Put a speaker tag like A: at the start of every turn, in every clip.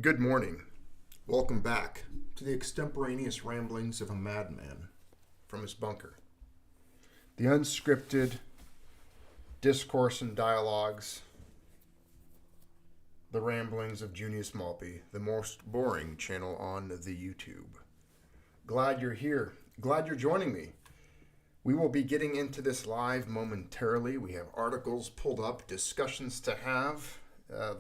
A: Good morning. Welcome back to the extemporaneous ramblings of a madman from his bunker. The unscripted discourse and dialogues, the ramblings of Junius Maltby, the most boring channel on the YouTube. Glad you're here. Glad you're joining me. We will be getting into this live momentarily. We have articles pulled up, discussions to have.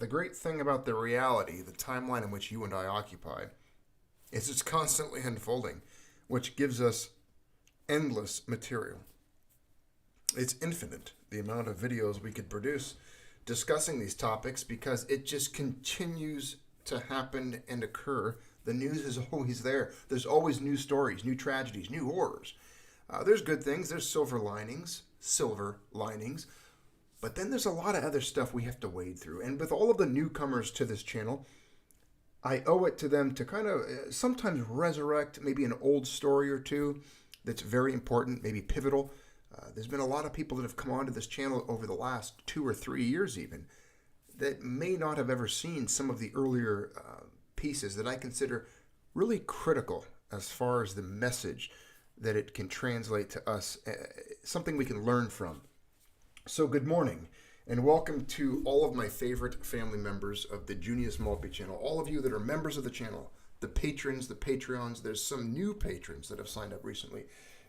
A: The great thing about the reality, the timeline in which you and I occupy, is it's constantly unfolding, which gives us endless material. It's infinite, the amount of videos we could produce discussing these topics, because it just continues to happen and occur. The news is always there. There's always new stories, new tragedies, new horrors. There's good things, there's silver linings, but then there's a lot of other stuff we have to wade through. And with all of the newcomers to this channel, I owe it to them to kind of sometimes resurrect maybe an old story or two that's very important, maybe pivotal. There's been a lot of people that have come onto this channel over the last 2 or 3 years even that may not have ever seen some of the earlier pieces that I consider really critical as far as the message that it can translate to us, something we can learn from. So good morning, and welcome to all of my favorite family members of the Junius Maltby channel. All of you that are members of the channel, the patrons, the Patreons. There's some new patrons that have signed up recently.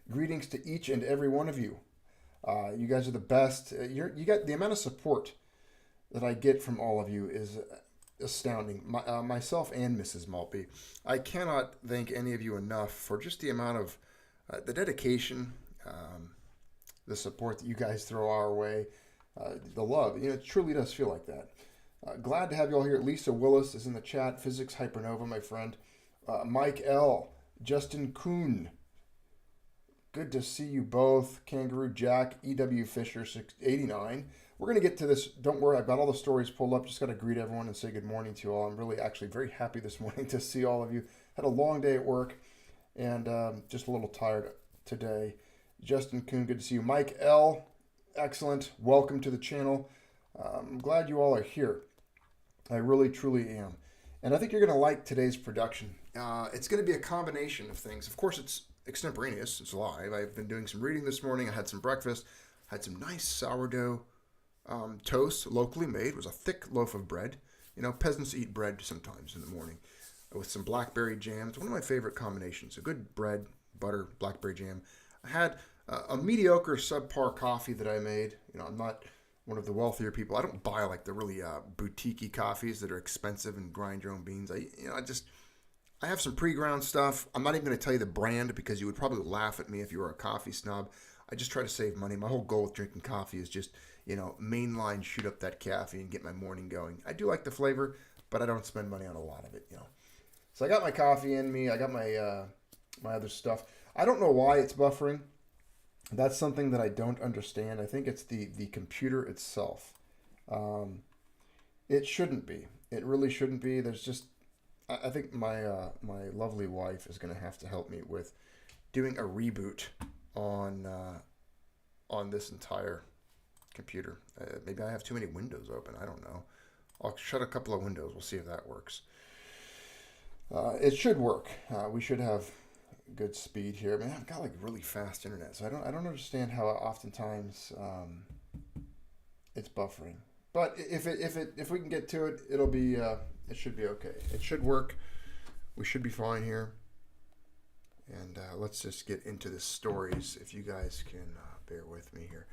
A: Greetings to each and every one of you. You guys are the best. You got the amount of support that I get from all of you is astounding. Myself and Mrs. Maltby. I cannot thank any of you enough for just the amount of the dedication, the support that you guys throw our way, the love. It truly does feel like that. Glad to have you all here. Lisa Willis is in the chat. Physics Hypernova, my friend. Mike L. Justin Kuhn. Good to see you both. Kangaroo Jack, E.W. Fisher, 689. We're going to get to this. Don't worry, I've got all the stories pulled up. Just got to greet everyone and say good morning to you all. I'm really actually very happy this morning to see all of you. Had a long day at work and just a little tired today. Justin Kuhn, good to see you. Mike L., excellent. Welcome to the channel. I'm glad you all are here. I really, truly am. And I think you're going to like today's production. It's going to be a combination of things. Of course, it's extemporaneous. It's live. I've been doing some reading this morning. I had some breakfast. Had some nice sourdough toast, locally made. It was a thick loaf of bread. Peasants eat bread sometimes in the morning with some blackberry jam. It's one of my favorite combinations. A good bread, butter, blackberry jam. I had a mediocre, subpar coffee that I made. I'm not one of the wealthier people. I don't buy like the really boutique-y coffees that are expensive and grind your own beans. I have some pre-ground stuff. I'm not even going to tell you the brand because you would probably laugh at me if you were a coffee snob. I just try to save money. My whole goal with drinking coffee is just, mainline shoot up that caffeine and get my morning going. I do like the flavor, but I don't spend money on a lot of it, So I got my coffee in me. I got my my other stuff. I don't know why it's buffering. That's something that I don't understand. I think it's the computer itself. It shouldn't be. It really shouldn't be. There's just, I think my my lovely wife is going to have to help me with doing a reboot on this entire computer. Maybe I have too many windows open. I don't know. I'll shut a couple of windows. We'll see if that works. It should work. We should have good speed here. I mean, I've got like really fast internet, so I don't understand how oftentimes it's buffering. But if we can get to it, it'll be it should be okay. It should work. We should be fine here. And let's just get into the stories. If you guys can bear with me here.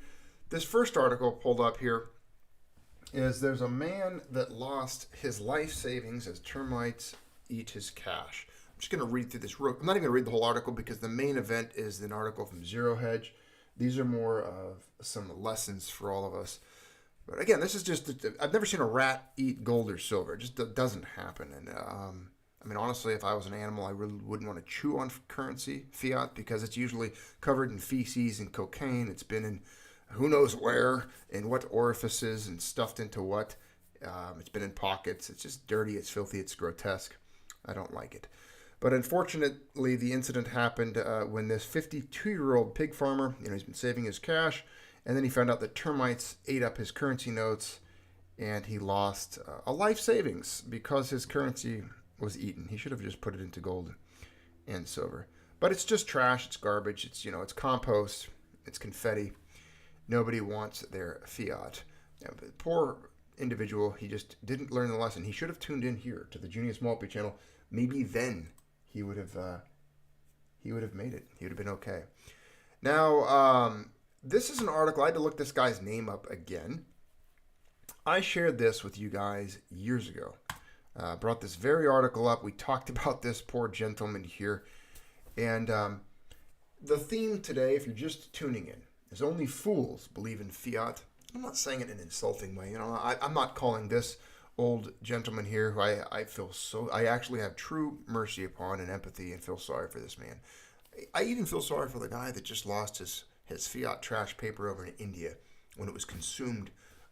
A: This first article pulled up here is there's a man that lost his life savings as termites eat his cash. I'm just going to read through this. I'm not even going to read the whole article because the main event is an article from Zero Hedge. These are more of some lessons for all of us. But again, this is just, I've never seen a rat eat gold or silver. It just doesn't happen. And I mean, honestly, if I was an animal, I really wouldn't want to chew on currency, fiat, because it's usually covered in feces and cocaine. It's been in who knows where, in what orifices, and stuffed into what. It's been in pockets. It's just dirty. It's filthy. It's grotesque. I don't like it. But unfortunately, the incident happened when this 52-year-old pig farmer, he's been saving his cash, and then he found out that termites ate up his currency notes, and he lost a life savings because his currency was eaten. He should have just put it into gold and silver. But it's just trash. It's garbage. It's, it's compost. It's confetti. Nobody wants their fiat. Now, the poor individual, he just didn't learn the lesson. He should have tuned in here to the Junius Maltby channel. Maybe then he would have made it. He would have been okay. Now, this is an article. I had to look this guy's name up again. I shared this with you guys years ago. Brought this very article up. We talked about this poor gentleman here. And the theme today, if you're just tuning in, is only fools believe in fiat. I'm not saying it in an insulting way. I'm not calling this old gentleman here who I actually have true mercy upon and empathy and feel sorry for this man. I even feel sorry for the guy that just lost his fiat trash paper over in India when it was consumed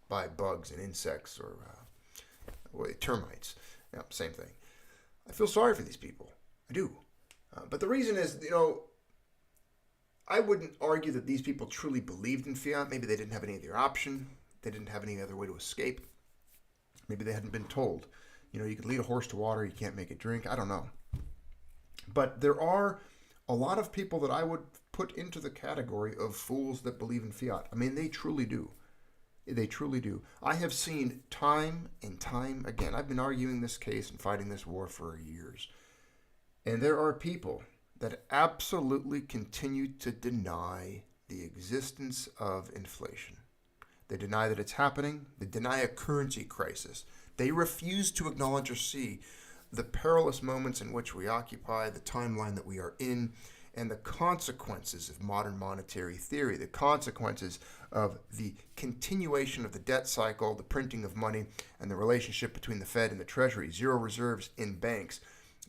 A: by bugs and insects or termites. Yeah, same thing. I feel sorry for these people. I do. But the reason is, I wouldn't argue that these people truly believed in fiat. Maybe they didn't have any other option. They didn't have any other way to escape. Maybe they hadn't been told. You could lead a horse to water, you can't make it drink. I don't know. But there are a lot of people that I would put into the category of fools that believe in fiat. I mean, they truly do. They truly do. I have seen time and time again. I've been arguing this case and fighting this war for years. And there are people that absolutely continue to deny the existence of inflation. They deny that it's happening. They deny a currency crisis. They refuse to acknowledge or see the perilous moments in which we occupy, the timeline that we are in, and the consequences of modern monetary theory, the consequences of the continuation of the debt cycle, the printing of money, and the relationship between the Fed and the Treasury, zero reserves in banks,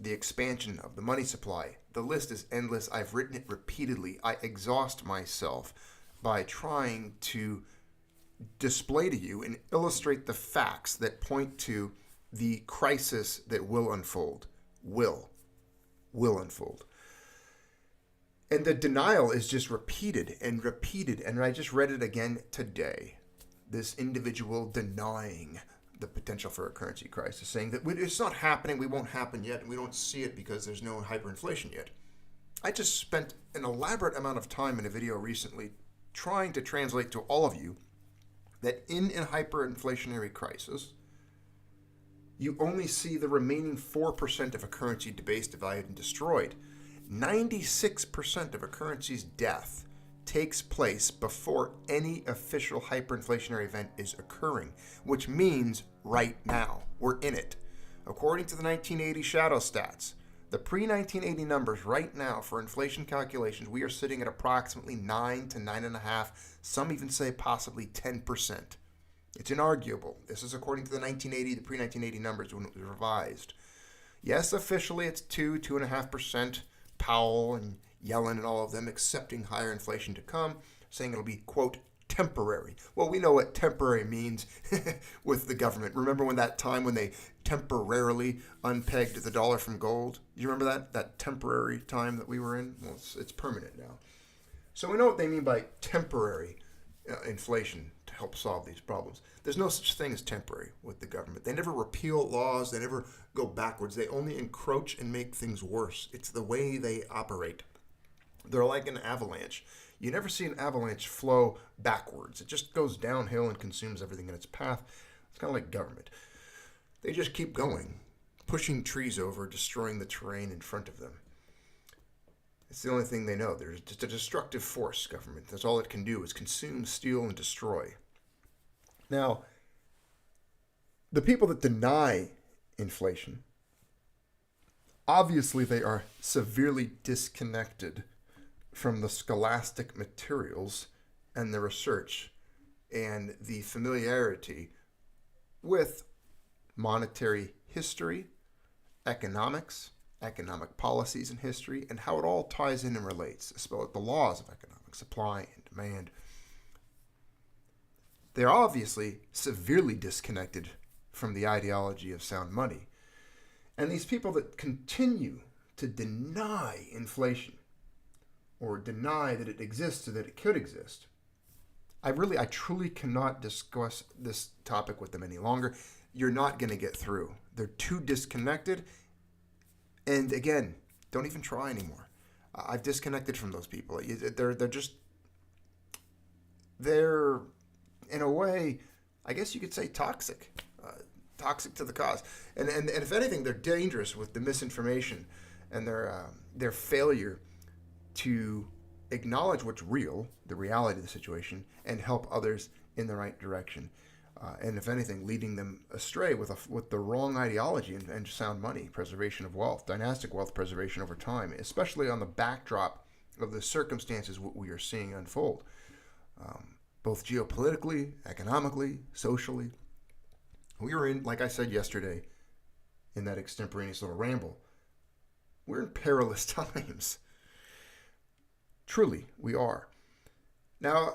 A: the expansion of the money supply. The list is endless. I've written it repeatedly. I exhaust myself by trying to display to you and illustrate the facts that point to the crisis that will unfold. Will unfold. And the denial is just repeated and repeated. And I just read it again today. This individual denying the potential for a currency crisis, saying that it's not happening, we won't happen yet, and we don't see it because there's no hyperinflation yet. I just spent an elaborate amount of time in a video recently trying to translate to all of you that in a hyperinflationary crisis, you only see the remaining 4% of a currency debased, devalued, and destroyed. 96% of a currency's death takes place before any official hyperinflationary event is occurring, which means right now. We're in it. According to the 1980 shadow stats, the pre-1980 numbers right now for inflation calculations, we are sitting at approximately 9 to 9.5, some even say possibly 10%. It's inarguable. This is according to the pre-1980 numbers when it was revised. Yes, officially it's 2.5%. Powell and Yellen and all of them accepting higher inflation to come, saying it'll be, quote, temporary. Well, we know what temporary means with the government. Remember that time when they temporarily unpegged the dollar from gold? Do you remember that temporary time that we were in? Well, it's permanent now. So we know what they mean by temporary inflation to help solve these problems. There's no such thing as temporary with the government. They never repeal laws. They never go backwards. They only encroach and make things worse. It's the way they operate. They're like an avalanche. You never see an avalanche flow backwards. It just goes downhill and consumes everything in its path. It's kind of like government. They just keep going, pushing trees over, destroying the terrain in front of them. It's the only thing they know. They're just a destructive force, government. That's all it can do is consume, steal, and destroy. Now, the people that deny inflation, obviously they are severely disconnected from the scholastic materials and the research and the familiarity with monetary history, economics, economic policies and history, and how it all ties in and relates, as well as the laws of economics, supply and demand. They're obviously severely disconnected from the ideology of sound money. And these people that continue to deny inflation or deny that it exists or that it could exist I truly cannot discuss this topic with them any longer. You're not going to get through. They're too disconnected. And again, don't even try anymore. I've disconnected from those people. They're in a way, I guess you could say toxic. Toxic to the cause. And if anything, they're dangerous with the misinformation and their failure to acknowledge what's real, the reality of the situation, and help others in the right direction. And if anything, leading them astray with the wrong ideology and sound money, preservation of wealth, dynastic wealth preservation over time, especially on the backdrop of the circumstances what we are seeing unfold, both geopolitically, economically, socially. We are in, like I said yesterday, in that extemporaneous little ramble, we're in perilous times. Truly, we are. Now,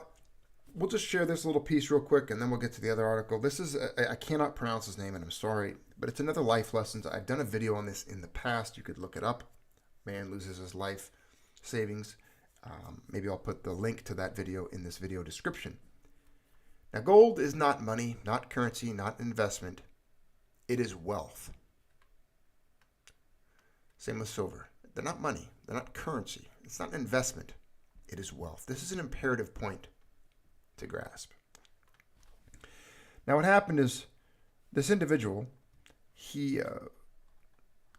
A: we'll just share this little piece real quick, and then we'll get to the other article. This is, I cannot pronounce his name, and I'm sorry, but it's another life lesson. I've done a video on this in the past. You could look it up. Man loses his life savings. Maybe I'll put the link to that video in this video description. Now, gold is not money, not currency, not investment. It is wealth. Same with silver. They're not money. They're not currency. It's not an investment. It is wealth. This is an imperative point to grasp. Now, what happened is this individual, he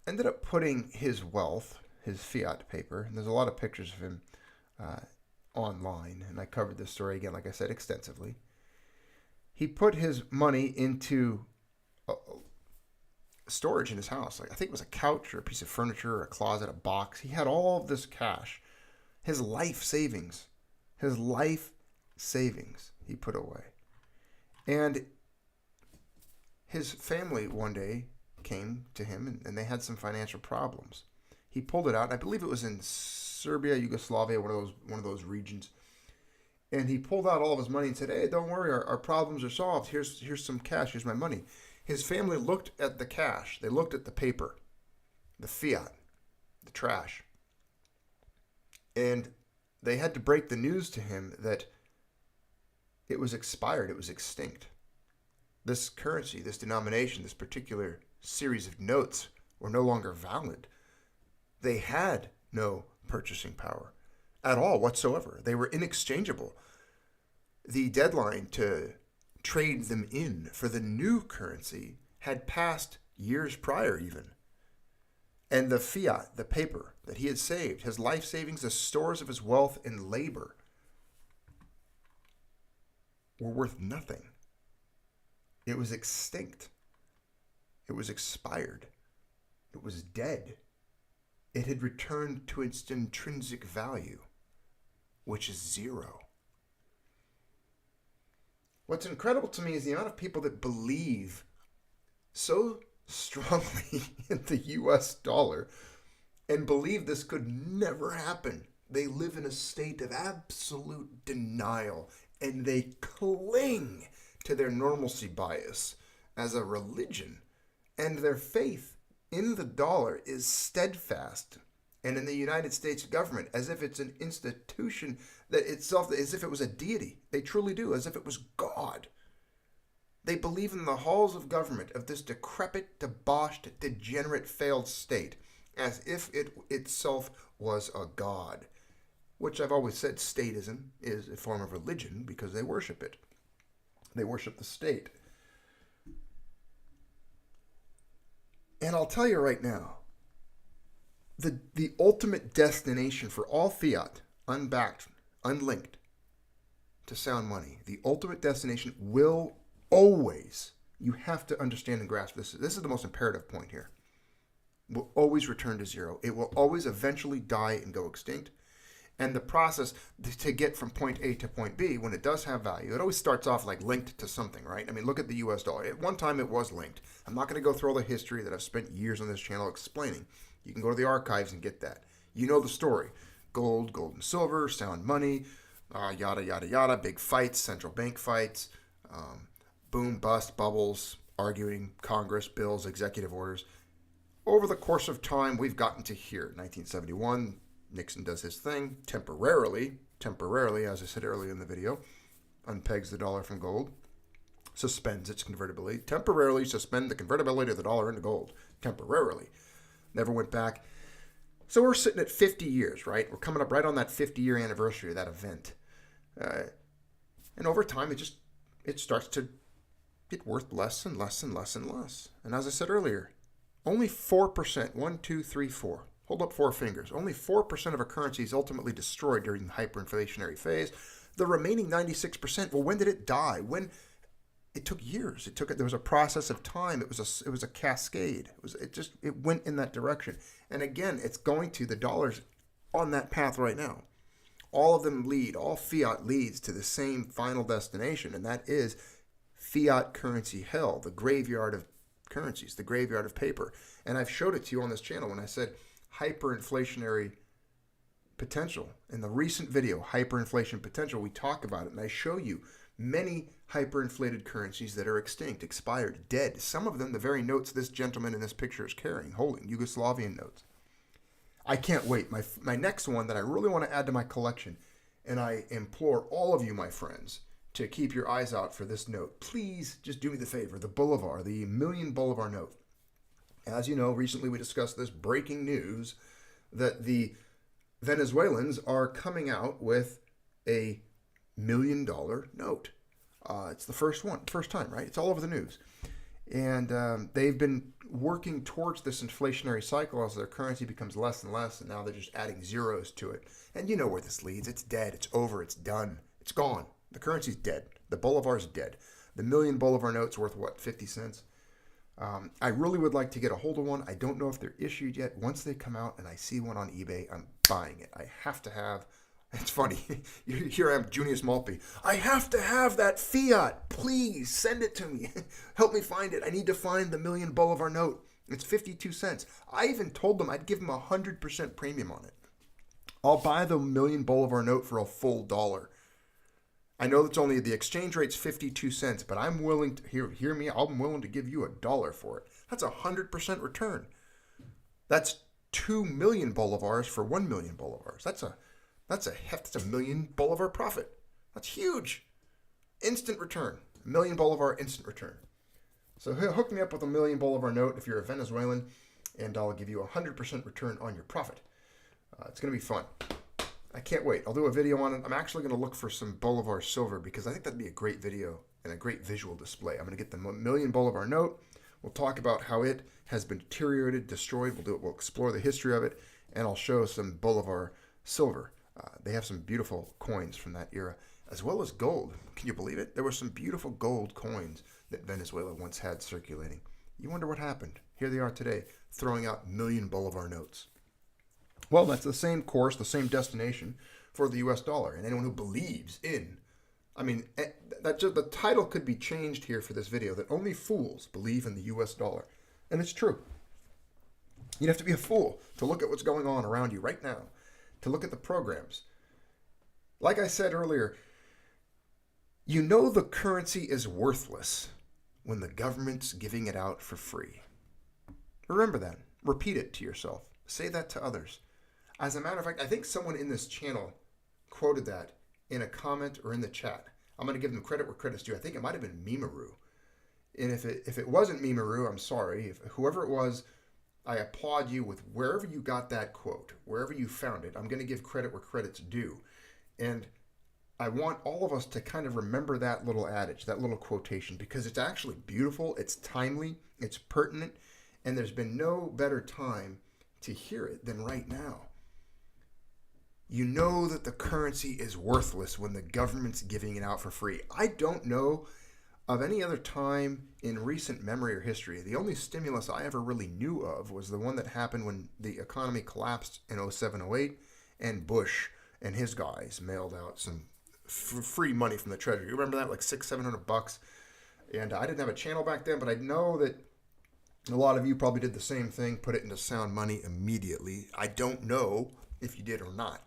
A: ended up putting his wealth, his fiat paper, and there's a lot of pictures of him online, and I covered this story again, like I said, extensively. He put his money into storage in his house. Like, I think it was a couch or a piece of furniture or a closet, a box. He had all of this cash, his life savings he put away. And his family one day came to him and they had some financial problems. He pulled it out. I believe it was in Serbia, Yugoslavia, one of those regions. And he pulled out all of his money and said, "Hey, don't worry, our problems are solved. Here's some cash. Here's my money." His family looked at the cash. They looked at the paper, the fiat, the trash. And they had to break the news to him that it was expired. It was extinct. This currency, this denomination, this particular series of notes were no longer valid. They had no purchasing power at all whatsoever. They were inexchangeable. The deadline to trade them in for the new currency had passed years prior even. And the fiat, the paper that he had saved, his life savings, the stores of his wealth and labor, were worth nothing. It was extinct. It was expired. It was dead. It had returned to its intrinsic value, which is zero. What's incredible to me is the amount of people that believe so strongly in the US dollar and believe this could never happen. They live in a state of absolute denial and they cling to their normalcy bias as a religion, and their faith in the dollar is steadfast, and in the United States government as if it's an institution that itself, as if it was a deity. They truly do, as if it was God. They believe in the halls of government of this decrepit, debauched, degenerate, failed state as if it itself was a god, which I've always said statism is a form of religion because they worship it. They worship the state. And I'll tell you right now, the ultimate destination for all fiat, unbacked, unlinked to sound money, the ultimate destination will always, you have to understand and grasp this. This is the most imperative point here. Will always return to zero. It will always eventually die and go extinct. And the process to get from point A to point B, when it does have value, it always starts off like linked to something, right? I mean, look at the US dollar. At one time, it was linked. I'm not going to go through all the history that I've spent years on this channel explaining. You can go to the archives and get that. You know the story. Gold, gold and silver, sound money, yada, yada, yada, big fights, central bank fights, boom, bust, bubbles, arguing, Congress, bills, executive orders. Over the course of time, we've gotten to here. 1971, Nixon does his thing temporarily, as I said earlier in the video. unpegs the dollar from gold, suspends its convertibility, temporarily suspend the convertibility of the dollar into gold, temporarily. Never went back. So we're sitting at 50 years, right? We're coming up right on that 50-year anniversary of that event. And over time, it starts to get worth less and less and less and less. And as I said earlier, only 4%, 1, 2, 3, 4, hold up 4 fingers, only 4% of a currency is ultimately destroyed during the hyperinflationary phase. The remaining 96%, well, when did it die? It took years. There was a process of time. It was a cascade. It went in that direction. And again, the dollar's on that path right now. All of them all fiat leads to the same final destination, and that is fiat currency hell, the graveyard of currencies, the graveyard of paper. And I've showed it to you on this channel when I said hyperinflationary potential. In the recent video, hyperinflation potential, we talk about it, and I show you many hyperinflated currencies that are extinct, expired, dead. Some of them, the very notes this gentleman in this picture is holding, Yugoslavian notes. I can't wait. My next one that I really want to add to my collection, and I implore all of you, my friends, to keep your eyes out for this note. Please just do me the favor, the Bolivar, the $1,000,000 Bolivar note. As you know, recently we discussed this breaking news that the Venezuelans are coming out with a $1,000,000 note. It's the first time, right? It's all over the news. And they've been working towards this inflationary cycle as their currency becomes less and less, and now they're just adding zeros to it. And you know where this leads. It's dead. It's over. It's done. It's gone. The currency's dead. The Bolivar's dead. The $1,000,000 Bolivar note's worth, what, 50 cents? I really would like to get a hold of one. I don't know if they're issued yet. Once they come out and I see one on eBay, I'm buying it. I have to have... It's funny. Here I am, Junius Maltby. I have to have that fiat. Please send it to me. Help me find it. I need to find the $1,000,000 Bolivar note. It's 52 cents. I even told them I'd give them 100% premium on it. I'll buy the $1,000,000 Bolivar note for a full $1. I know that's only the exchange rate's 52 cents, but I'm willing to hear me. I'm willing to give you $1 for it. That's 100% return. That's 2,000,000 Bolivars for 1,000,000 Bolivars. That's a $1,000,000 Bolivar profit. That's huge. Instant return. $1,000,000 Bolivar instant return. So hook me up with a $1,000,000 Bolivar note if you're a Venezuelan, and I'll give you 100% return on your profit. It's going to be fun. I can't wait. I'll do a video on it. I'm actually going to look for some Bolivar silver because I think that'd be a great video and a great visual display. I'm going to get the $1,000,000 Bolivar note. We'll talk about how it has been deteriorated, destroyed. We'll explore the history of it, and I'll show some Bolivar silver. They have some beautiful coins from that era, as well as gold. Can you believe it? There were some beautiful gold coins that Venezuela once had circulating. You wonder what happened. Here they are today, throwing out $1,000,000 Bolivar notes. Well, that's the same course, the same destination for the U.S. dollar. And anyone who believes in, the title could be changed here for this video, that only fools believe in the U.S. dollar. And it's true. You'd have to be a fool to look at what's going on around you right now, to look at the programs. Like I said earlier, you know the currency is worthless when the government's giving it out for free. Remember that. Repeat it to yourself. Say that to others. As a matter of fact, I think someone in this channel quoted that in a comment or in the chat. I'm going to give them credit where credit's due. I think it might have been Mimaru. And if it wasn't Mimaru, I'm sorry. Whoever it was, I applaud you with wherever you got that quote, wherever you found it. I'm going to give credit where credit's due. And I want all of us to kind of remember that little adage, that little quotation, because it's actually beautiful, it's timely, it's pertinent, and there's been no better time to hear it than right now. You know that the currency is worthless when the government's giving it out for free. I don't know of any other time in recent memory or history. The only stimulus I ever really knew of was the one that happened when the economy collapsed in 07-08, and Bush and his guys mailed out some free money from the Treasury. You remember that? Like $600-700. And I didn't have a channel back then, but I know that a lot of you probably did the same thing, put it into sound money immediately. I don't know if you did or not.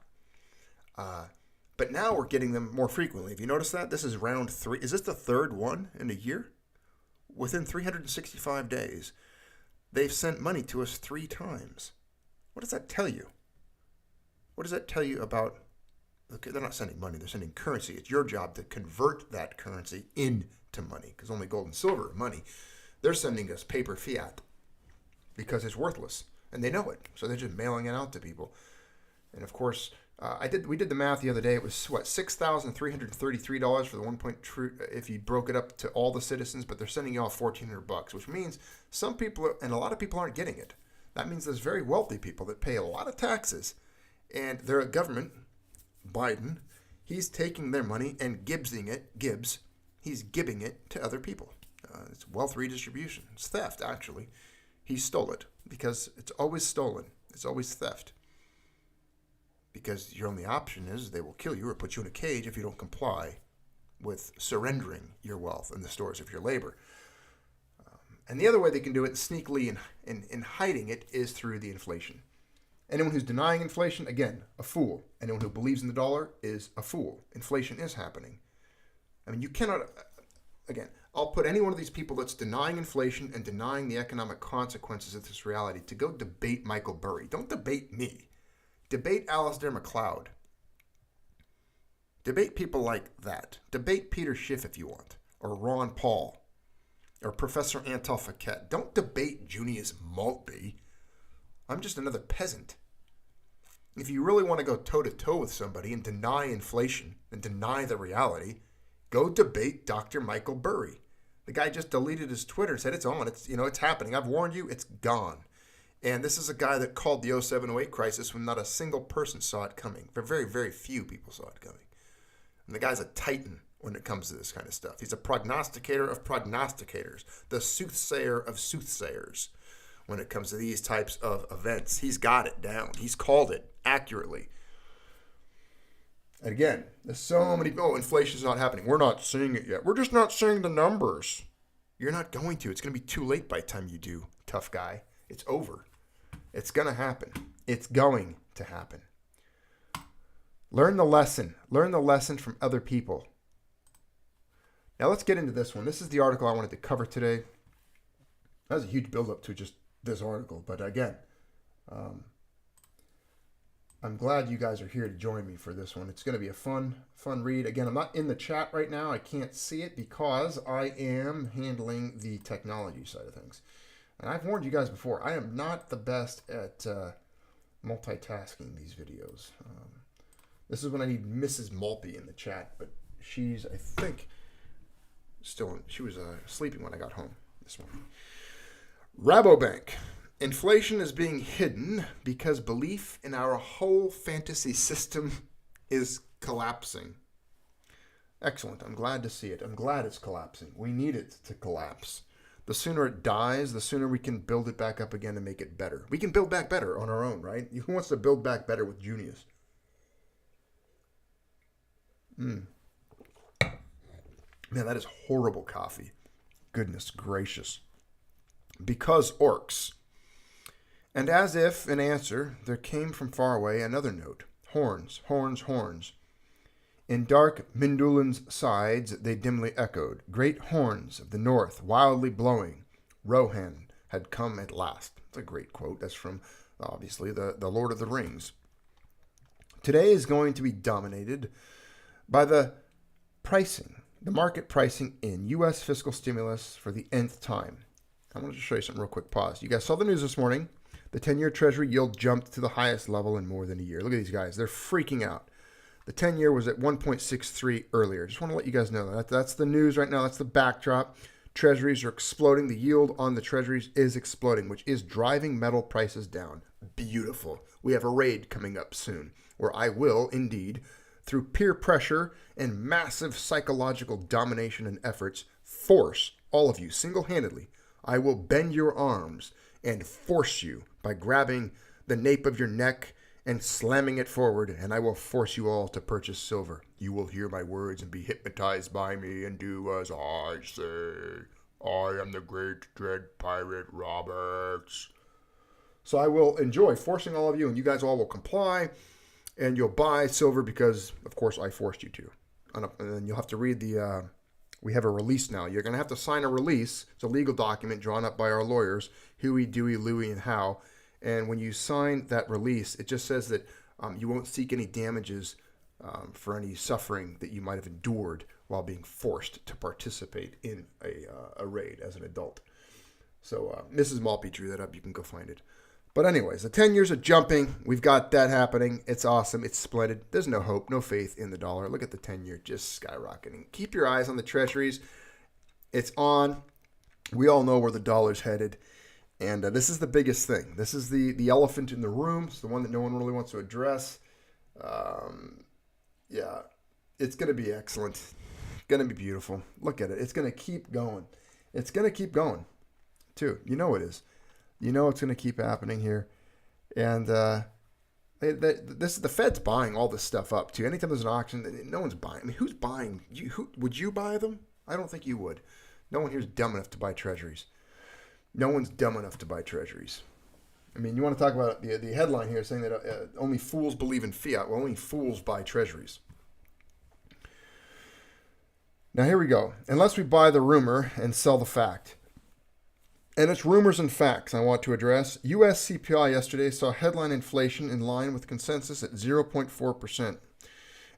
A: But now we're getting them more frequently. Have you noticed that? This is round 3. Is this the third one in a year? Within 365 days, they've sent money to us 3 times. What does that tell you? What does that tell you about Okay, they're not sending money, they're sending currency. It's your job to convert that currency into money, because only gold and silver are money. They're sending us paper fiat because it's worthless, and they know it, so they're just mailing it out to people. And of course, we did the math the other day. It was what, $6,333 for the 1 point if you broke it up to all the citizens, but they're sending you all $1,400, which means some people and a lot of people aren't getting it. That means there's very wealthy people that pay a lot of taxes, and their government, Biden, he's taking their money and he's giving it to other people. It's wealth redistribution. It's theft, actually. He stole it because it's always stolen. It's always theft. Because your only option is they will kill you or put you in a cage if you don't comply with surrendering your wealth in the stores of your labor. And the other way they can do it sneakily and hiding it is through the inflation. Anyone who's denying inflation, again, a fool. Anyone who believes in the dollar is a fool. Inflation is happening. I mean, you cannot, again, I'll put any one of these people that's denying inflation and denying the economic consequences of this reality to go debate Michael Burry. Don't debate me. Debate Alasdair Macleod. Debate people like that. Debate Peter Schiff if you want, or Ron Paul, or Professor Antal Fouquet. Don't debate Junius Maltby. I'm just another peasant. If you really want to go toe-to-toe with somebody and deny inflation and deny the reality, go debate Dr. Michael Burry. The guy just deleted his Twitter and said, it's on, it's happening. I've warned you, it's gone. And this is a guy that called the 07-08 crisis when not a single person saw it coming. Very, very few people saw it coming. And the guy's a titan when it comes to this kind of stuff. He's a prognosticator of prognosticators, the soothsayer of soothsayers. When it comes to these types of events, he's got it down. He's called it accurately. And again, there's so many, inflation's not happening. We're not seeing it yet. We're just not seeing the numbers. You're not going to. It's going to be too late by the time you do, tough guy. It's over. It's going to happen. It's going to happen. Learn the lesson. Learn the lesson from other people. Now let's get into this one. This is the article I wanted to cover today. That was a huge build-up to just this article. But again, I'm glad you guys are here to join me for this one. It's going to be a fun read. Again, I'm not in the chat right now. I can't see it because I am handling the technology side of things. And I've warned you guys before, I am not the best at multitasking these videos. This is when I need Mrs. Maltby in the chat, but she's, I think, she was sleeping when I got home this morning. Rabobank. Inflation is being hidden because belief in our whole fantasy system is collapsing. Excellent. I'm glad to see it. I'm glad it's collapsing. We need it to collapse. The sooner it dies, the sooner we can build it back up again and make it better. We can build back better on our own, right? Who wants to build back better with Junius? Man, that is horrible coffee. Goodness gracious. Because orcs. And as if in answer, there came from far away another note. Horns, horns, horns. In dark Mindulin's sides they dimly echoed. Great horns of the north, wildly blowing. Rohan had come at last. It's a great quote. That's from, obviously, the Lord of the Rings. Today is going to be dominated by the pricing, the market pricing in U.S. fiscal stimulus for the nth time. I wanted to show you something real quick. Pause. You guys saw the news this morning. The 10-year Treasury yield jumped to the highest level in more than a year. Look at these guys. They're freaking out. The 10-year was at 1.63 earlier. Just want to let you guys know that. That's the news right now. That's the backdrop. Treasuries are exploding. The yield on the Treasuries is exploding, which is driving metal prices down. Beautiful. We have a raid coming up soon where I will, indeed, through peer pressure and massive psychological domination and efforts, force all of you single-handedly. I will bend your arms and force you by grabbing the nape of your neck and slamming it forward, and I will force you all to purchase silver. You will hear my words and be hypnotized by me and do as I say. I am the great dread pirate Roberts. So I will enjoy forcing all of you, and you guys all will comply, and you'll buy silver because, of course, I forced you to. And then you'll have to read the... we have a release now. You're going to have to sign a release. It's a legal document drawn up by our lawyers, Huey, Dewey, Louie, and Howe. And when you sign that release, it just says that you won't seek any damages for any suffering that you might have endured while being forced to participate in a raid as an adult. So Mrs. Maltby drew that up. You can go find it. But anyways, the 10 years are jumping. We've got that happening. It's awesome. It's splendid. There's no hope, no faith in the dollar. Look at the 10-year just skyrocketing. Keep your eyes on the treasuries. It's on. We all know where the dollar's headed. And this is the biggest thing. This is the elephant in the room. It's the one that no one really wants to address. Yeah, it's going to be excellent. Going to be beautiful. Look at it. It's going to keep going. It's going to keep going, too. You know it is. You know it's going to keep happening here. And the Fed's buying all this stuff up, too. Anytime there's an auction, no one's buying. I mean, who's buying? Would you buy them? I don't think you would. No one here is dumb enough to buy treasuries. No one's dumb enough to buy treasuries. I mean, you want to talk about the headline here saying that only fools believe in fiat. Well, only fools buy treasuries. Now, here we go. Unless we buy the rumor and sell the fact. And it's rumors and facts I want to address. U.S. CPI yesterday saw headline inflation in line with consensus at 0.4%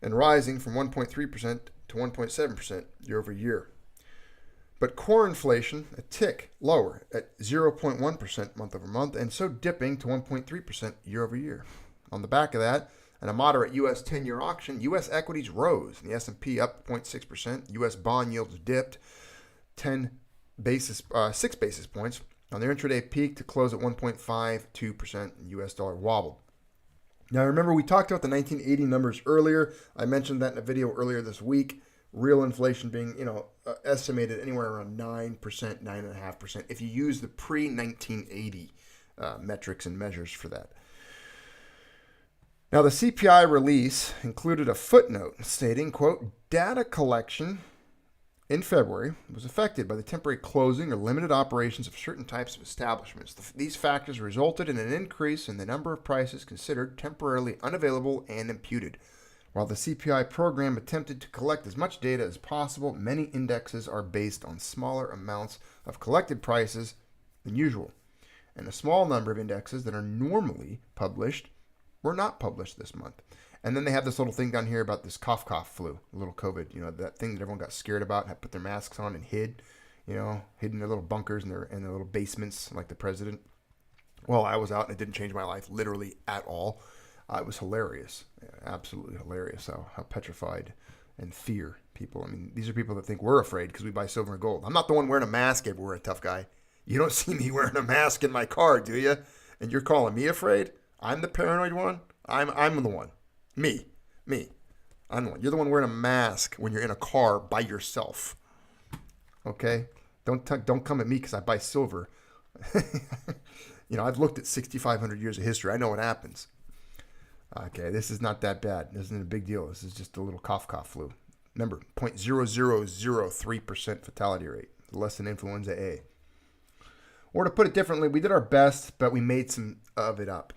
A: and rising from 1.3% to 1.7% year over year. But core inflation, a tick lower at 0.1% month over month, and so dipping to 1.3% year over year. On the back of that, and a moderate U.S. 10-year auction, U.S. equities rose. The S&P up 0.6%. U.S. bond yields dipped 6 basis points on their intraday peak to close at 1.52%. U.S. dollar wobbled. Now, remember, we talked about the 1980 numbers earlier. I mentioned that in a video earlier this week. Real inflation being, estimated anywhere around 9%, 9.5%, if you use the pre-1980 metrics and measures for that. Now, the CPI release included a footnote stating, quote, data collection in February was affected by the temporary closing or limited operations of certain types of establishments. These factors resulted in an increase in the number of prices considered temporarily unavailable and imputed. While the CPI program attempted to collect as much data as possible, many indexes are based on smaller amounts of collected prices than usual. And a small number of indexes that are normally published were not published this month. And then they have this little thing down here about this cough flu, a little COVID, that thing that everyone got scared about and had put their masks on and hid in their little bunkers and their little basements like the president. Well, I was out and it didn't change my life literally at all. It was hilarious, absolutely hilarious how petrified and fear people. I mean, these are people that think we're afraid because we buy silver and gold. I'm not the one wearing a mask everywhere, a tough guy. You don't see me wearing a mask in my car, do you? And you're calling me afraid? I'm the paranoid one? I'm the one. Me. I'm the one. You're the one wearing a mask when you're in a car by yourself. Okay? Don't come at me because I buy silver. I've looked at 6,500 years of history. I know what happens. Okay, this is not that bad. This isn't a big deal. This is just a little cough flu. Remember, 0.0003% fatality rate, less than influenza A. Or to put it differently, we did our best, but we made some of it up.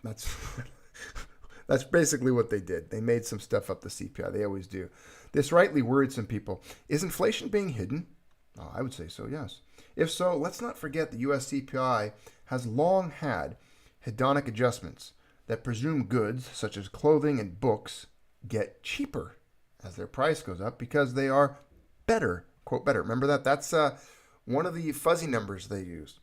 A: That's basically what they did. They made some stuff up, the CPI. They always do. This rightly worried some people. Is inflation being hidden? I would say so, yes. If so, let's not forget the U.S. CPI has long had hedonic adjustments that presume goods such as clothing and books get cheaper as their price goes up because they are better, quote better. Remember that? That's one of the fuzzy numbers they use.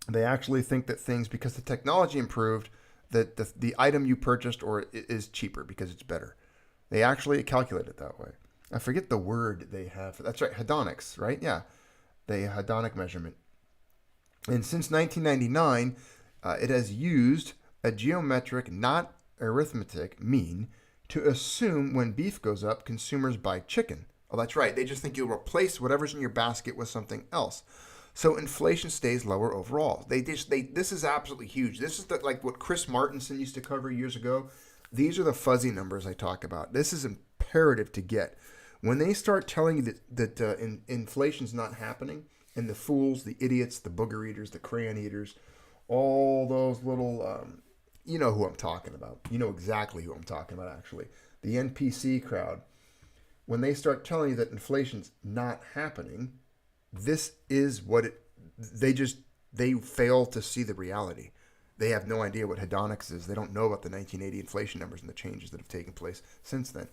A: They actually think that things, because the technology improved, that the item you purchased is cheaper because it's better. They actually calculate it that way. I forget the word they have. That's right, hedonics, right? Yeah, the hedonic measurement. And since 1999, it has used a geometric, not arithmetic, mean to assume when beef goes up, consumers buy chicken. Oh, that's right. They just think you'll replace whatever's in your basket with something else. So inflation stays lower overall. This is absolutely huge. This is like what Chris Martinson used to cover years ago. These are the fuzzy numbers I talk about. This is imperative to get. When they start telling you that inflation's not happening, and the fools, the idiots, the booger eaters, the crayon eaters, all those little, you know who I'm talking about. You know exactly who I'm talking about, actually. The NPC crowd. When they start telling you that inflation's not happening, this is what they fail to see the reality. They have no idea what Hedonic is. They don't know about the 1980 inflation numbers and the changes that have taken place since then.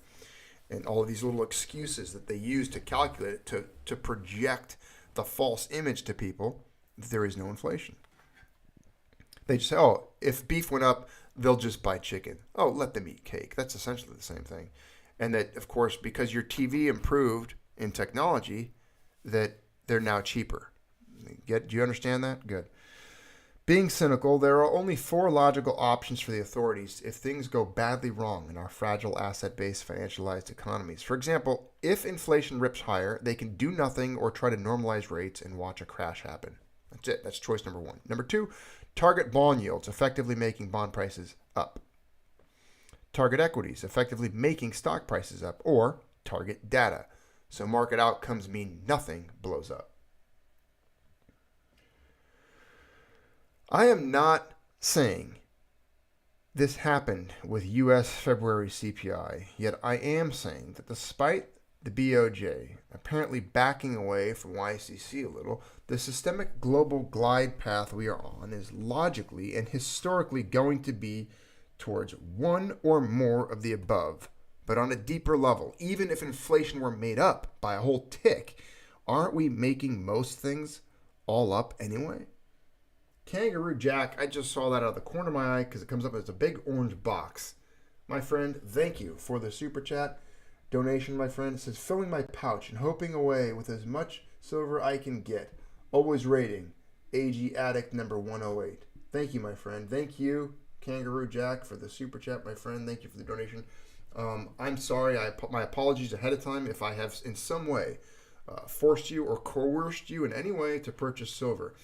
A: And all of these little excuses that they use to calculate it, to project the false image to people that there is no inflation. They just say, oh, if beef went up, they'll just buy chicken. Oh, let them eat cake. That's essentially the same thing. And that, of course, because your TV improved in technology, that they're now cheaper. Do you understand that? Good. Being cynical, there are only 4 logical options for the authorities if things go badly wrong in our fragile asset-based financialized economies. For example, if inflation rips higher, they can do nothing or try to normalize rates and watch a crash happen. That's it. That's choice number 1. Number 2, target bond yields, effectively making bond prices up. Target equities, effectively making stock prices up. Or target data, so market outcomes mean nothing blows up. I am not saying this happened with U.S. February CPI, yet I am saying that despite the BOJ apparently backing away from YCC a little, the systemic global glide path we are on is logically and historically going to be towards one or more of the above, but on a deeper level. Even if inflation were made up by a whole tick, aren't we making most things all up anyway? Kangaroo Jack, I just saw that out of the corner of my eye because it comes up as a big orange box. My friend, thank you for the super chat donation, my friend. It says, filling my pouch and hoping away with as much silver I can get. Always rating AG Addict number 108. Thank you, my friend. Thank you, Kangaroo Jack, for the super chat, my friend. Thank you for the donation. I'm sorry. My apologies ahead of time if I have in some way forced you or coerced you in any way to purchase silver.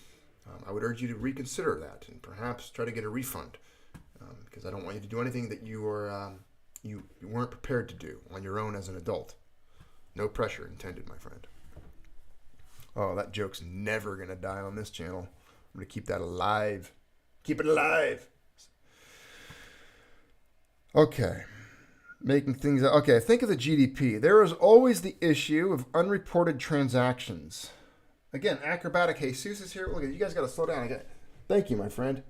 A: I would urge you to reconsider that and perhaps try to get a refund because I don't want you to do anything that you weren't prepared to do on your own as an adult. No pressure intended, my friend. Oh, that joke's never going to die on this channel. I'm going to keep that alive. Keep it alive. Okay. Making things... Okay, think of the GDP. There is always the issue of unreported transactions. Again, Acrobatic Jesus is here. Look, you guys got to slow down. Thank you, my friend.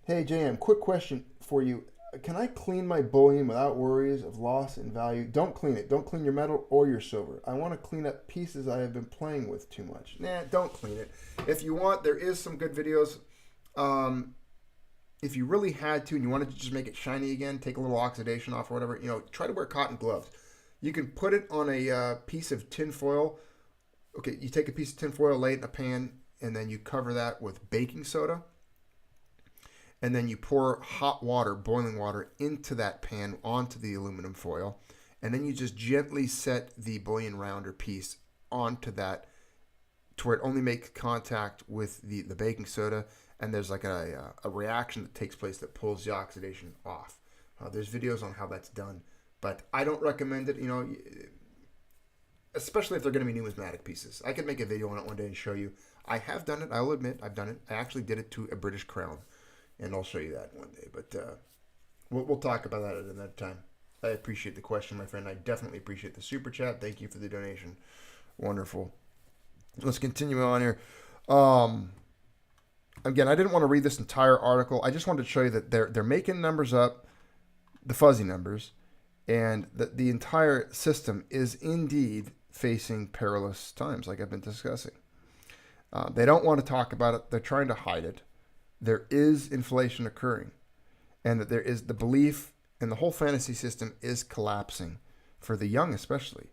A: Hey, JM, quick question for you. Can I clean my bullion without worries of loss in value? Don't clean it. Don't clean your metal or your silver. I want to clean up pieces I have been playing with too much. Nah, don't clean it. If you want, there is some good videos. If you really had to and you wanted to just make it shiny again, take a little oxidation off or whatever, try to wear cotton gloves. You can put it on a piece of tin foil. Okay, you take a piece of tin foil, lay it in a pan, and then you cover that with baking soda. And then you pour hot water, boiling water, into that pan onto the aluminum foil. And then you just gently set the bullion rounder piece onto that to where it only makes contact with the baking soda. And there's like a reaction that takes place that pulls the oxidation off. There's videos on how that's done. But I don't recommend it, especially if they're going to be numismatic pieces. I could make a video on it one day and show you. I have done it. I'll admit I've done it. I actually did it to a British crown. And I'll show you that one day. But we'll talk about that at another time. I appreciate the question, my friend. I definitely appreciate the super chat. Thank you for the donation. Wonderful. Let's continue on here. Again, I didn't want to read this entire article. I just wanted to show you that they're making numbers up, the fuzzy numbers, and that the entire system is indeed facing perilous times, like I've been discussing. They don't want to talk about it. They're trying to hide it. There is inflation occurring, and that there is the belief, and the whole fantasy system is collapsing for the young especially,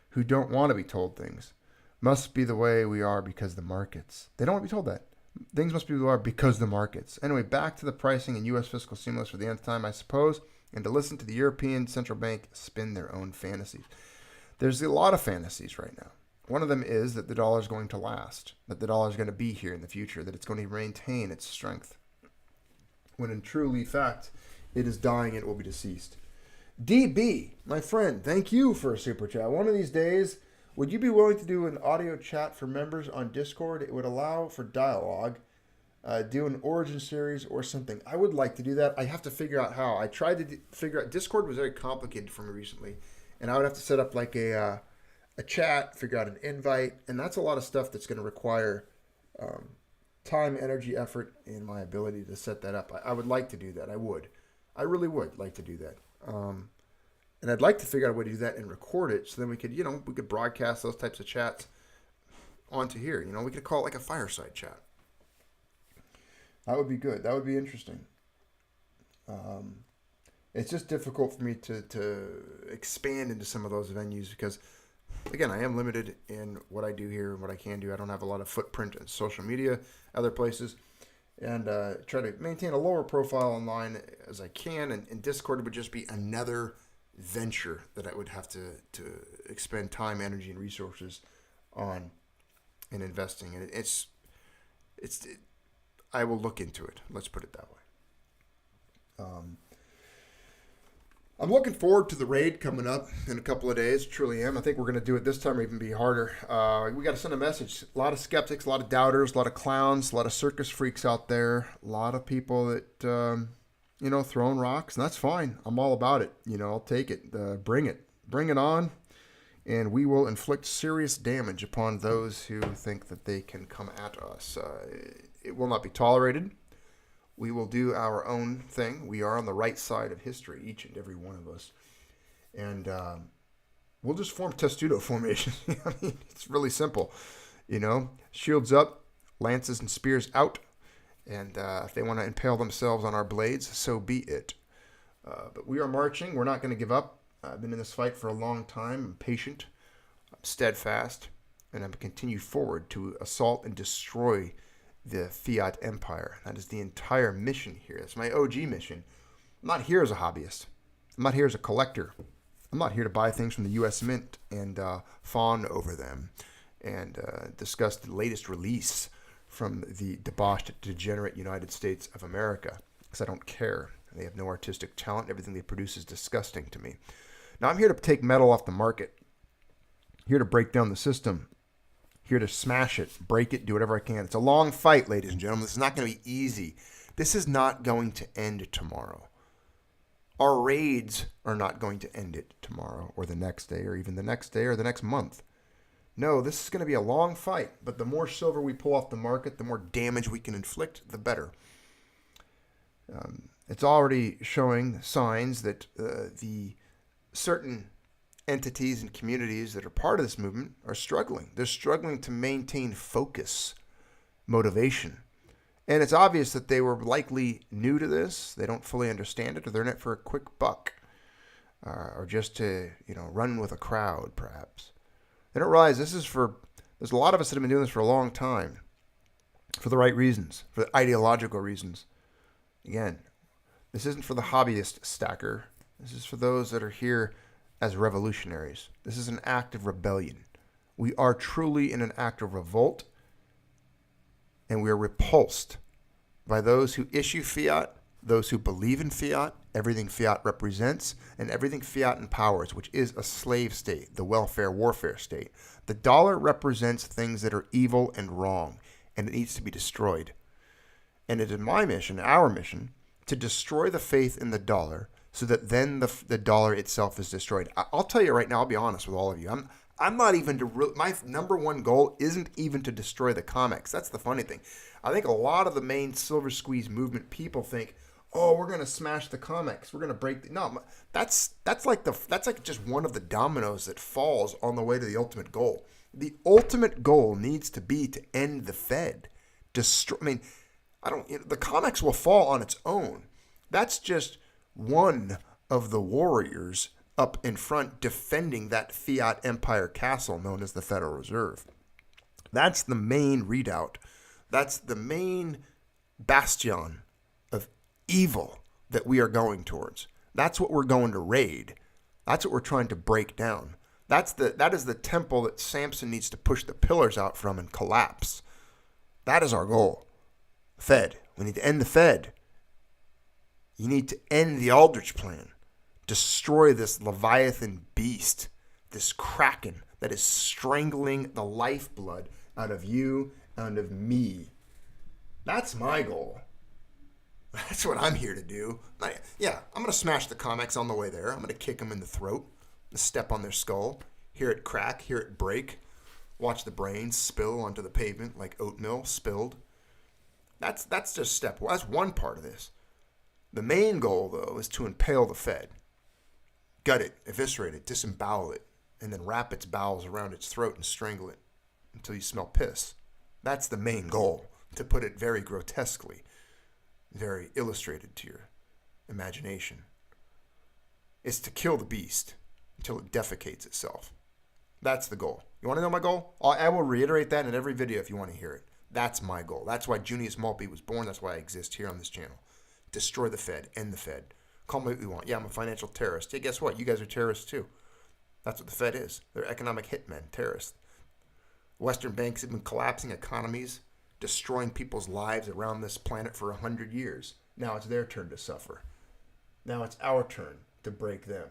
A: who don't want to be told things. Must be the way we are because the markets. They don't want to be told that. Things must be the way we are because the markets. Anyway, back to the pricing and U.S. fiscal stimulus for the nth time, I suppose, and to listen to the European Central Bank spin their own fantasies. There's a lot of fantasies right now. One of them is that the dollar is going to last, that the dollar is going to be here in the future, that it's going to maintain its strength. When in truly fact, it is dying and it will be deceased. DB, my friend, thank you for a super chat. One of these days, would you be willing to do an audio chat for members on Discord? It would allow for dialogue, do an origin series or something. I would like to do that. I have to figure out how. I tried to figure out, Discord was very complicated for me recently, and I would have to set up like a chat, figure out an invite, and that's a lot of stuff that's going to require time, energy, effort, and my ability to set that up. I would like to do that. I would. I really would like to do that. And I'd like to figure out a way to do that and record it so then we could, we could broadcast those types of chats onto here. We could call it like a fireside chat. That would be good. That would be interesting. It's just difficult for me to expand into some of those venues because, again, I am limited in what I do here and what I can do. I don't have a lot of footprint in social media, other places, and try to maintain a lower profile online as I can. And Discord would just be another venture that I would have to expend time, energy, and resources on and investing. And I will look into it. Let's put it that way. I'm looking forward to the raid coming up in a couple of days. Truly am. I think we're going to do it this time or even be harder. We got to send a message. A lot of skeptics, a lot of doubters, a lot of clowns, a lot of circus freaks out there. A lot of people that, throwing rocks. And that's fine. I'm all about it. I'll take it. Bring it. Bring it on. And we will inflict serious damage upon those who think that they can come at us. It will not be tolerated. We will do our own thing. We are on the right side of history, each and every one of us. And we'll just form testudo formation. I mean, it's really simple. Shields up, lances and spears out. And if they want to impale themselves on our blades, so be it. But we are marching. We're not going to give up. I've been in this fight for a long time. I'm patient. I'm steadfast. And I'm going to continue forward to assault and destroy the Fiat empire. That is the entire mission here. That's my OG mission. I'm not here as a hobbyist. I'm not here as a collector. I'm not here to buy things from the U.S. Mint and fawn over them and discuss the latest release from the debauched, degenerate United States of America, because I don't care. They have no artistic talent. Everything they produce is disgusting to me. Now, I'm here to take metal off the market, here to break down the system, here to smash it, break it, do whatever I can. It's a long fight, ladies and gentlemen. This is not going to be easy. This is not going to end tomorrow. Our raids are not going to end it tomorrow or the next day or even the next day or the next month. No, this is going to be a long fight, but the more silver we pull off the market, the more damage we can inflict, the better. It's already showing signs that the certain entities and communities that are part of this movement are struggling. They're struggling to maintain focus, motivation. And it's obvious that they were likely new to this. They don't fully understand it, or they're in it for a quick buck, or just to, run with a crowd, perhaps. They don't realize there's a lot of us that have been doing this for a long time, for the right reasons, for the ideological reasons. Again, this isn't for the hobbyist stacker. This is for those that are here as revolutionaries. This is an act of rebellion. We are truly in an act of revolt, and we are repulsed by those who issue fiat, those who believe in fiat, everything fiat represents, and everything fiat empowers, which is a slave state, the welfare warfare state. The dollar represents things that are evil and wrong, and it needs to be destroyed. And it is my mission, our mission, to destroy the faith in the dollar so that then the dollar itself is destroyed. I'll tell you right now, I'll be honest with all of you. I'm not even my number one goal isn't even to destroy the comics. That's the funny thing. I think a lot of the main silver squeeze movement people think, oh, we're going to smash the comics. We're going to break no, that's like just one of the dominoes that falls on the way to the ultimate goal. The ultimate goal needs to be to end the Fed. The comics will fall on its own. That's just one of the warriors up in front defending that fiat empire castle known as the Federal Reserve. That's the main redoubt. That's the main bastion of evil that we are going towards. That's what we're going to raid. That's what we're trying to break down. That is the temple that Samson needs to push the pillars out from and collapse. That is our goal. Fed. We need to end the Fed. You need to end the Aldrich Plan. Destroy this Leviathan beast, this Kraken that is strangling the lifeblood out of you and of me. That's my goal. That's what I'm here to do. Yeah, I'm going to smash the comics on the way there. I'm going to kick them in the throat, step on their skull, hear it crack, hear it break, watch the brains spill onto the pavement like oatmeal spilled. That's just step one. That's one part of this. The main goal, though, is to impale the Fed. Gut it, eviscerate it, disembowel it, and then wrap its bowels around its throat and strangle it until you smell piss. That's the main goal, to put it very grotesquely, very illustrated to your imagination. It's to kill the beast until it defecates itself. That's the goal. You want to know my goal? I will reiterate that in every video if you want to hear it. That's my goal. That's why Junius Maltby was born. That's why I exist here on this channel. Destroy the Fed. End the Fed. Call me what you want. Yeah, I'm a financial terrorist. Yeah, guess what? You guys are terrorists too. That's what the Fed is. They're economic hitmen, terrorists. Western banks have been collapsing economies, destroying people's lives around this planet for 100 years. Now it's their turn to suffer. Now it's our turn to break them.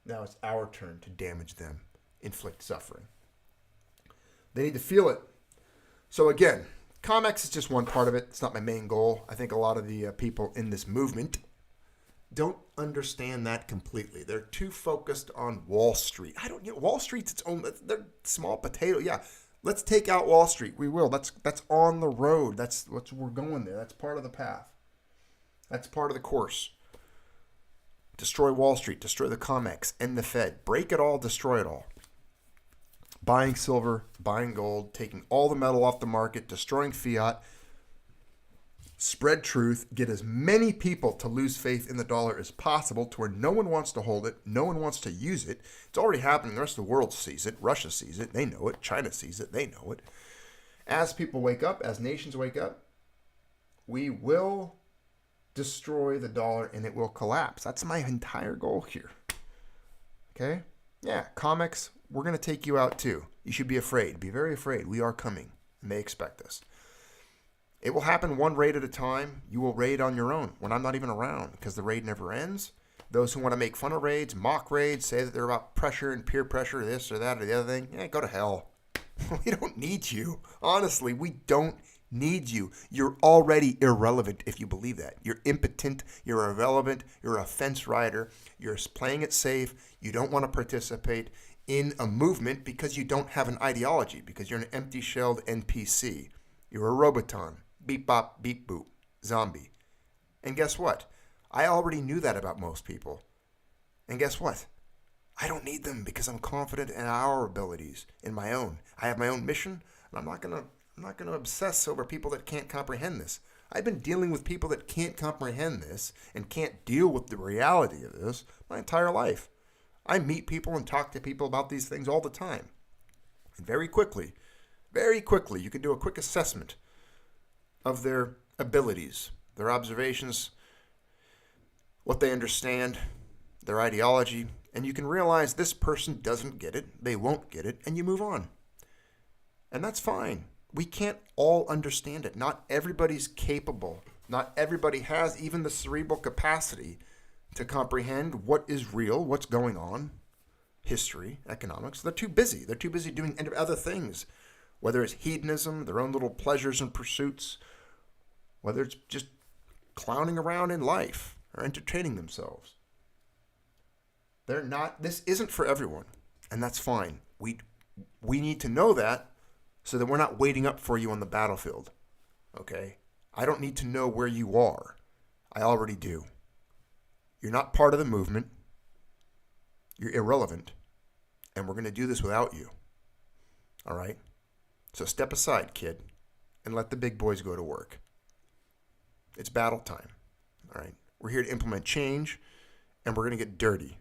A: Now it's our turn to damage them, inflict suffering. They need to feel it. So again, COMEX is just one part of it. It's not my main goal. I think a lot of the people in this movement don't understand that completely. They're too focused on Wall Street. Wall Street's its own, they're small potato. Yeah, let's take out Wall Street. We will. That's on the road. We're going there. That's part of the path. That's part of the course. Destroy Wall Street, destroy the COMEX, end the Fed. Break it all, destroy it all. Buying silver, buying gold, taking all the metal off the market, destroying fiat, spread truth, get as many people to lose faith in the dollar as possible to where no one wants to hold it, no one wants to use it. It's already happening. The rest of the world sees it. Russia sees it. They know it. China sees it. They know it. As people wake up, as nations wake up, we will destroy the dollar and it will collapse. That's my entire goal here. Okay? Yeah, COMEX, we're going to take you out too. You should be afraid. Be very afraid. We are coming and they expect us. It will happen one raid at a time. You will raid on your own when I'm not even around because the raid never ends. Those who want to make fun of raids, mock raids, say that they're about pressure and peer pressure, this or that or the other thing, yeah, go to hell. We don't need you. Honestly, we don't need you. You're already irrelevant if you believe that. You're impotent. You're irrelevant. You're a fence rider. You're playing it safe. You don't want to participate in a movement because you don't have an ideology, because you're an empty-shelled NPC. You're a roboton. Beep bop, beep boop. Zombie. And guess what? I already knew that about most people. And guess what? I don't need them because I'm confident in our abilities, in my own. I have my own mission, and I'm not gonna obsess over people that can't comprehend this. I've been dealing with people that can't comprehend this and can't deal with the reality of this my entire life. I meet people and talk to people about these things all the time. And very quickly, you can do a quick assessment of their abilities, their observations, what they understand, their ideology, and you can realize this person doesn't get it, they won't get it, and you move on. And that's fine. We can't all understand it. Not everybody's capable. Not everybody has even the cerebral capacity to comprehend what is real, what's going on, history, economics. They're too busy. They're too busy doing other things, whether it's hedonism, their own little pleasures and pursuits, whether it's just clowning around in life or entertaining themselves. This isn't for everyone, and that's fine. We need to know that so that we're not waiting up for you on the battlefield, okay? I don't need to know where you are. I already do. You're not part of the movement. You're irrelevant, and we're going to do this without you, all right? So step aside, kid, and let the big boys go to work. It's battle time, all right? We're here to implement change, and we're going to get dirty.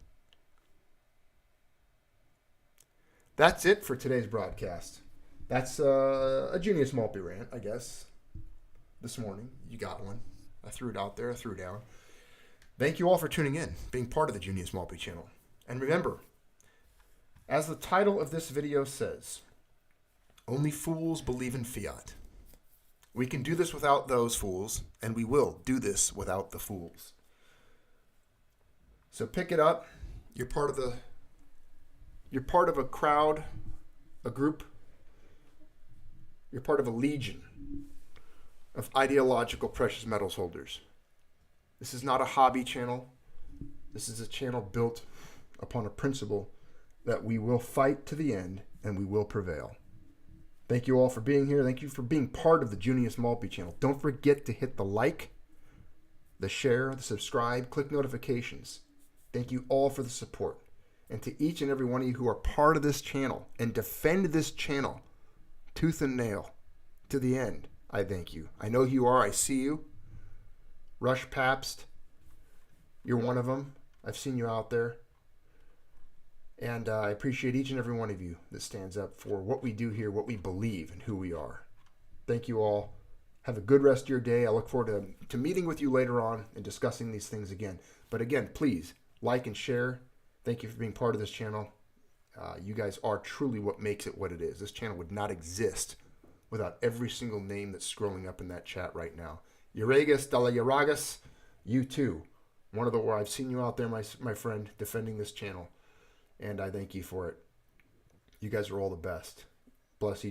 A: That's it for today's broadcast. That's a Junius Maltby rant, I guess, this morning. You got one. I threw it out there. I threw it down. Thank you all for tuning in, being part of the Junius Maltby channel. And remember, as the title of this video says, only fools believe in fiat. We can do this without those fools, and we will do this without the fools. So pick it up. You're part of a crowd, a group. You're part of a legion of ideological precious metals holders. This is not a hobby channel. This is a channel built upon a principle that we will fight to the end and we will prevail. Thank you all for being here. Thank you for being part of the Junius Maltby channel. Don't forget to hit the like, the share, the subscribe, click notifications. Thank you all for the support. And to each and every one of you who are part of this channel and defend this channel tooth and nail to the end, I thank you. I know you are. I see you. Rush Pabst, you're one of them. I've seen you out there. And I appreciate each and every one of you that stands up for what we do here, what we believe, and who we are. Thank you all. Have a good rest of your day. I look forward to meeting with you later on and discussing these things again. But again, please like and share. Thank you for being part of this channel. You guys are truly what makes it what it is. This channel would not exist without every single name that's scrolling up in that chat right now. Uragas, Dalla Uragas, you too. One of the where I've seen you out there, my friend, defending this channel. And I thank you for it. You guys are all the best. Bless each